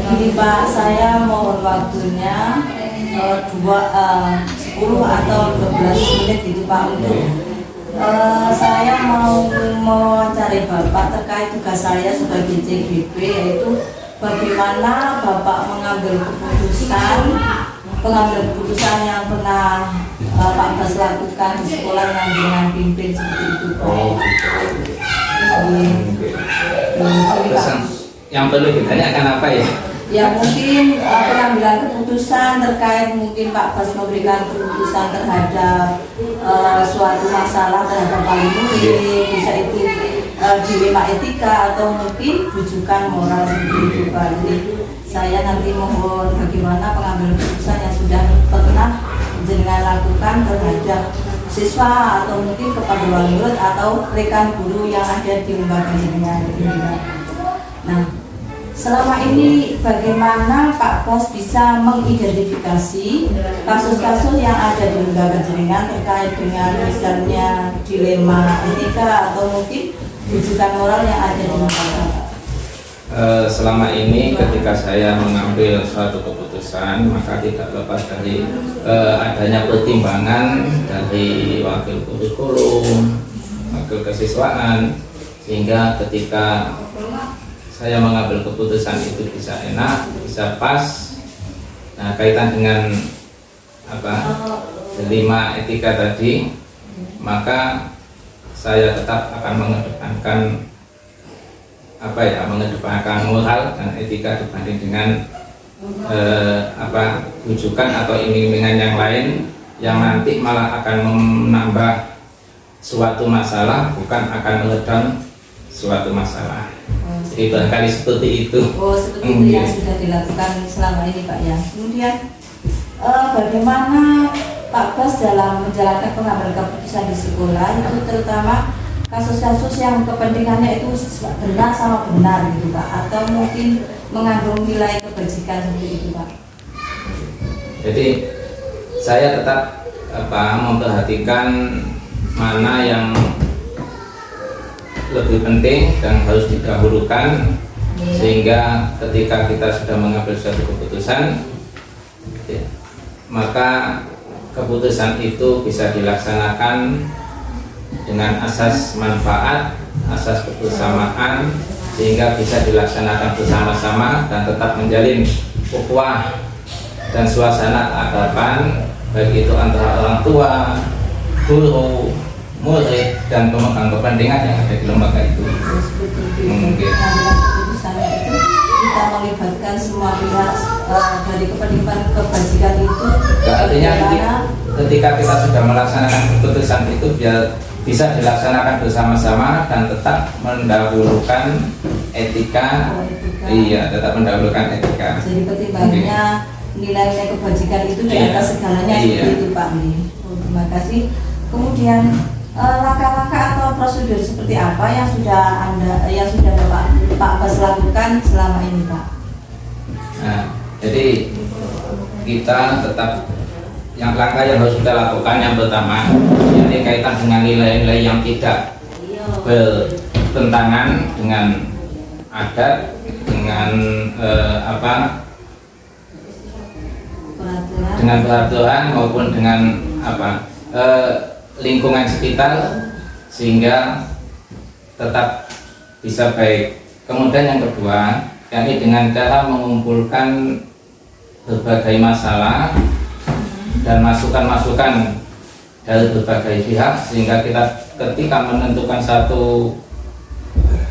Ini Pak, saya mohon waktunya 10 atau 12 menit itu Pak untuk saya mau mencari Bapak terkait tugas saya sebagai CGP, yaitu bagaimana Bapak mengambil keputusan yang pernah Pak Bas lakukan di sekolah yang dengan pimpin seperti itu Pak. Yang perlu ditanyakan apa ya? Ya mungkin pengambilan keputusan terkait mungkin Pak Bas memberikan keputusan terhadap suatu masalah terhadap wali murid, bisa itu dilema etika atau mungkin rujukan moral seperti itu Pak. Jadi saya nanti mohon bagaimana pengambilan keputusan yang sudah pernah jenengan lakukan terhadap siswa atau mungkin kepada wali murid atau rekan guru yang ada di lembaga jenengan. Nah, selama ini bagaimana Pak Bas bisa mengidentifikasi kasus-kasus yang ada di lembaga jenengan terkait dengan misalnya dilema etika atau mungkin rujukan moral yang ada di lembaga? Selama ini ketika saya mengambil suatu keputusan, maka tidak lepas dari adanya pertimbangan dari wakil kurikulum, wakil kesiswaan, sehingga ketika saya mengambil keputusan itu bisa enak, bisa pas. Nah, kaitan dengan dilema etika tadi, maka saya tetap akan mengedepankan mengedepankan moral dan etika dibanding dengan rujukan atau iming-imingan yang lain yang nanti malah akan menambah suatu masalah, bukan akan meredam suatu masalah. Jadi barangkali seperti itu. Oh, seperti itu yang sudah dilakukan selama ini Pak ya. Kemudian bagaimana Pak Bas dalam menjalankan pengambilan keputusan di sekolah itu terutama kasus-kasus yang kepentingannya itu benar sama benar gitu Pak, atau mungkin mengandung nilai kebajikan seperti itu Pak? Jadi saya tetap memperhatikan mana yang lebih penting dan harus didahulukan, sehingga ketika kita sudah mengambil suatu keputusan, maka keputusan itu bisa dilaksanakan dengan asas manfaat, asas kebersamaan, sehingga bisa dilaksanakan bersama-sama dan tetap menjalin ukhuwah dan suasana keakraban, baik itu antara orang tua, guru, murid, dan pemegang kepentingan yang ada di lembaga itu. Mungkin keputusannya itu kita melibatkan semua pihak dari kepentingan kebajikan itu. Artinya ketika kita sudah melaksanakan keputusan itu biar bisa dilaksanakan bersama-sama dan tetap mendahulukan etika. Iya, tetap mendahulukan etika. Jadi pertimbangannya nilai-nilai kebajikan itu di atas segalanya seperti itu Pak. Terima kasih. Kemudian langkah-langkah atau prosedur seperti apa yang sudah Pak Bas lakukan selama ini Pak? Nah, jadi kita tetap langkah yang harus kita lakukan yang pertama, yakni kaitan dengan nilai-nilai yang tidak bertentangan dengan adat, dengan dengan peraturan maupun dengan lingkungan sekitar, sehingga tetap bisa baik. Kemudian yang kedua, yakni dengan cara mengumpulkan berbagai masalah dan masukan-masukan dari berbagai pihak, sehingga kita ketika menentukan satu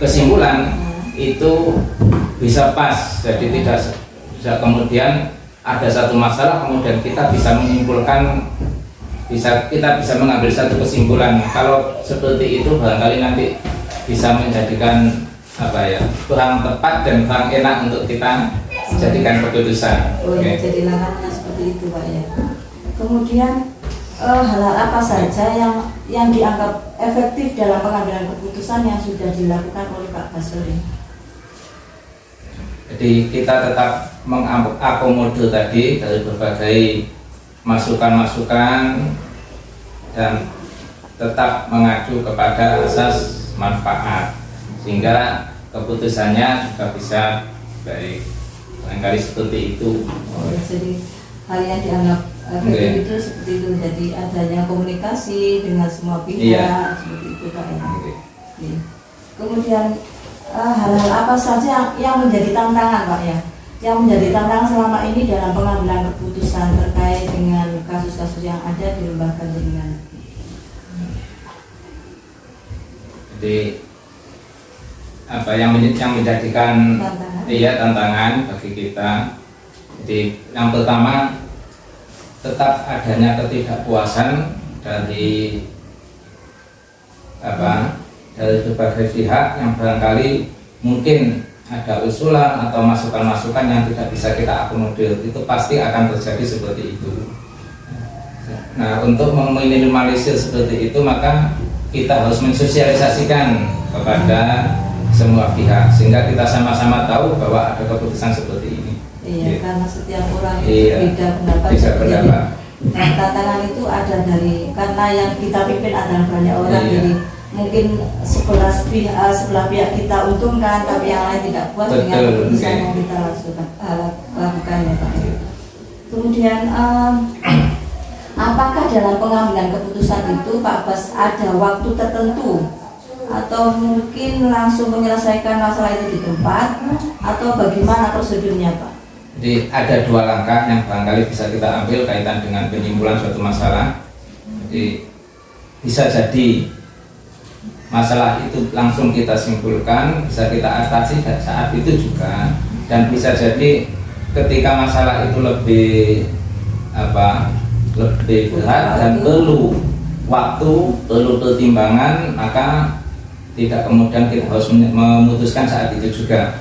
kesimpulan itu bisa pas. Jadi tidak kemudian ada satu masalah kemudian kita bisa menyimpulkan, kita bisa mengambil satu kesimpulan. Kalau seperti itu barangkali nanti bisa menjadikan kurang tepat dan kurang enak untuk kita jadikan keputusan. Jadi langkahnya seperti itu Pak ya. Kemudian hal-hal apa saja yang dianggap efektif dalam pengambilan keputusan yang sudah dilakukan oleh Pak Bas ini? Jadi kita tetap mengakomodir tadi dari berbagai masukan-masukan dan tetap mengacu kepada asas manfaat, sehingga keputusannya juga bisa baik. barangkali seperti itu. Oh, jadi hal yang dianggap efektif itu seperti itu, jadi adanya komunikasi dengan semua pihak. Iya. Seperti itu Pak ya. Oke. Oke. Kemudian hal-hal apa saja yang menjadi tantangan Pak ya, yang menjadi tantangan selama ini dalam pengambilan keputusan terkait dengan kasus-kasus yang ada di lembaga jaringan? Jadi apa yang menjadikan tantangan bagi kita. Jadi yang pertama, tetap adanya ketidakpuasan dari berbagai pihak yang barangkali mungkin ada usulan atau masukan-masukan yang tidak bisa kita akomodir. Itu pasti akan terjadi seperti itu. Nah, untuk meminimalisir seperti itu, maka kita harus mensosialisasikan kepada semua pihak sehingga kita sama-sama tahu bahwa ada keputusan seperti ini. Iya, karena setiap orang Iya, beda pendapat. beda pendapat. Nah, tantangan itu ada karena yang kita pimpin adalah banyak orang, Iya. jadi mungkin sebelah pihak kita untungkan, tapi yang lain tidak puas dengan Betul, keputusan oke. yang kita lakukan ya Pak. Kemudian apakah dalam pengambilan keputusan itu Pak Bas ada waktu tertentu atau mungkin langsung menyelesaikan masalah itu di tempat atau bagaimana prosedurnya Pak? Jadi ada dua langkah yang barangkali bisa kita ambil kaitan dengan penyimpulan suatu masalah. Jadi bisa jadi masalah itu langsung kita simpulkan, bisa kita atasi saat itu juga, dan bisa jadi ketika masalah itu lebih berat dan perlu waktu, perlu pertimbangan, maka tidak kemudian kita harus memutuskan saat itu juga.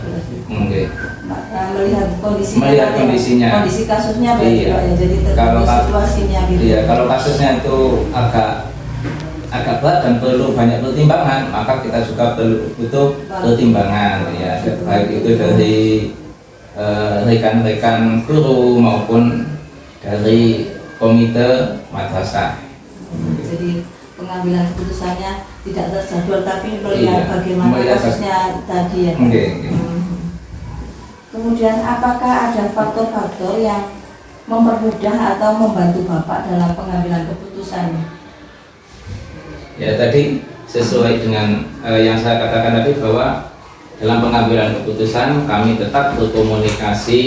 Mungkin Melihat kondisinya, kondisi kasusnya berarti iya. Pak ya, jadi tergantung situasinya gitu. Iya, kalau kasusnya itu agak berat dan perlu banyak pertimbangan, maka kita juga butuh pertimbangan ya, baik itu dari rekan-rekan guru maupun dari komite madrasah. Jadi pengambilan keputusannya tidak terjadwal, tapi melihat Iya, bagaimana melihat kasusnya tadi ya. Oke. Kemudian apakah ada faktor-faktor yang mempermudah atau membantu Bapak dalam pengambilan keputusan? Ya, tadi sesuai dengan yang saya katakan tadi, bahwa dalam pengambilan keputusan kami tetap berkomunikasi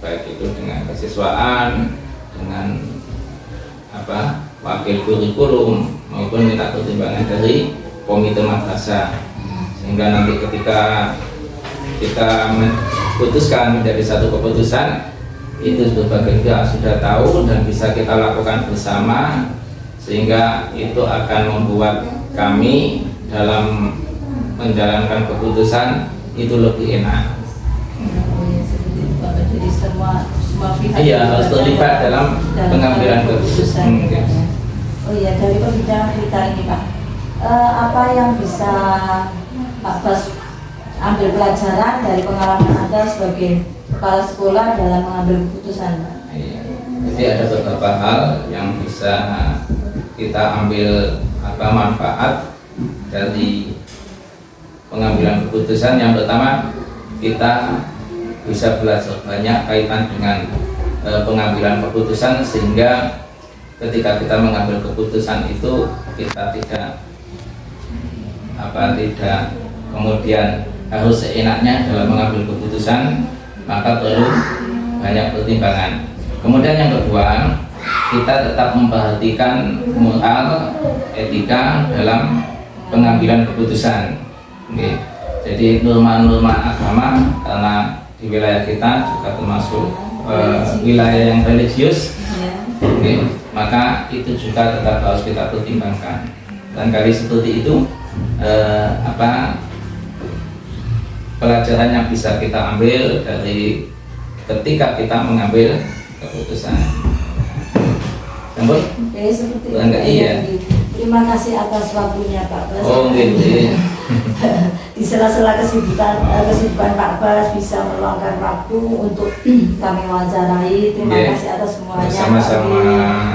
baik itu dengan kesiswaan, dengan wakil kurikulum maupun minta pertimbangan dari komite madrasah, sehingga nanti ketika kita memutuskan menjadi satu keputusan itu berbagai pihak sudah tahu dan bisa kita lakukan bersama, sehingga itu akan membuat kami dalam menjalankan keputusan itu lebih enak. Jadi semua pihak Harus terlibat dalam pengambilan keputusan. Oh iya, dari perbincangan kita ini Pak, apa yang bisa Pak Bas ambil pelajaran dari pengalaman Anda sebagai kepala sekolah dalam mengambil keputusan Pak? Iya. Jadi ada beberapa hal yang bisa kita ambil manfaat dari pengambilan keputusan. Yang pertama, kita bisa belajar banyak kaitan dengan pengambilan keputusan, sehingga ketika kita mengambil keputusan itu kita tidak kemudian harus seenaknya dalam mengambil keputusan, maka perlu banyak pertimbangan. Kemudian yang kedua, kita tetap memperhatikan moral, etika dalam pengambilan keputusan. Oke. Jadi norma-norma agama, karena di wilayah kita juga termasuk wilayah yang religius, oke, maka itu juga tetap harus kita pertimbangkan. Dan kali seperti itu pelajaran yang bisa kita ambil dari ketika kita mengambil keputusan. Oke, seperti itu. Iya. Terima kasih atas waktunya Pak Bas. Oh, gitu. Di sela-sela kesibukan Pak Bas bisa meluangkan waktu untuk kami wawancarai. Terima kasih atas semuanya. Sama-sama.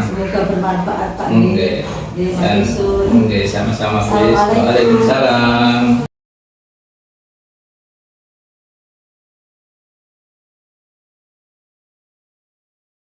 Semoga bermanfaat Pak. Oke. Dan sama-sama. Waalaikumsalam.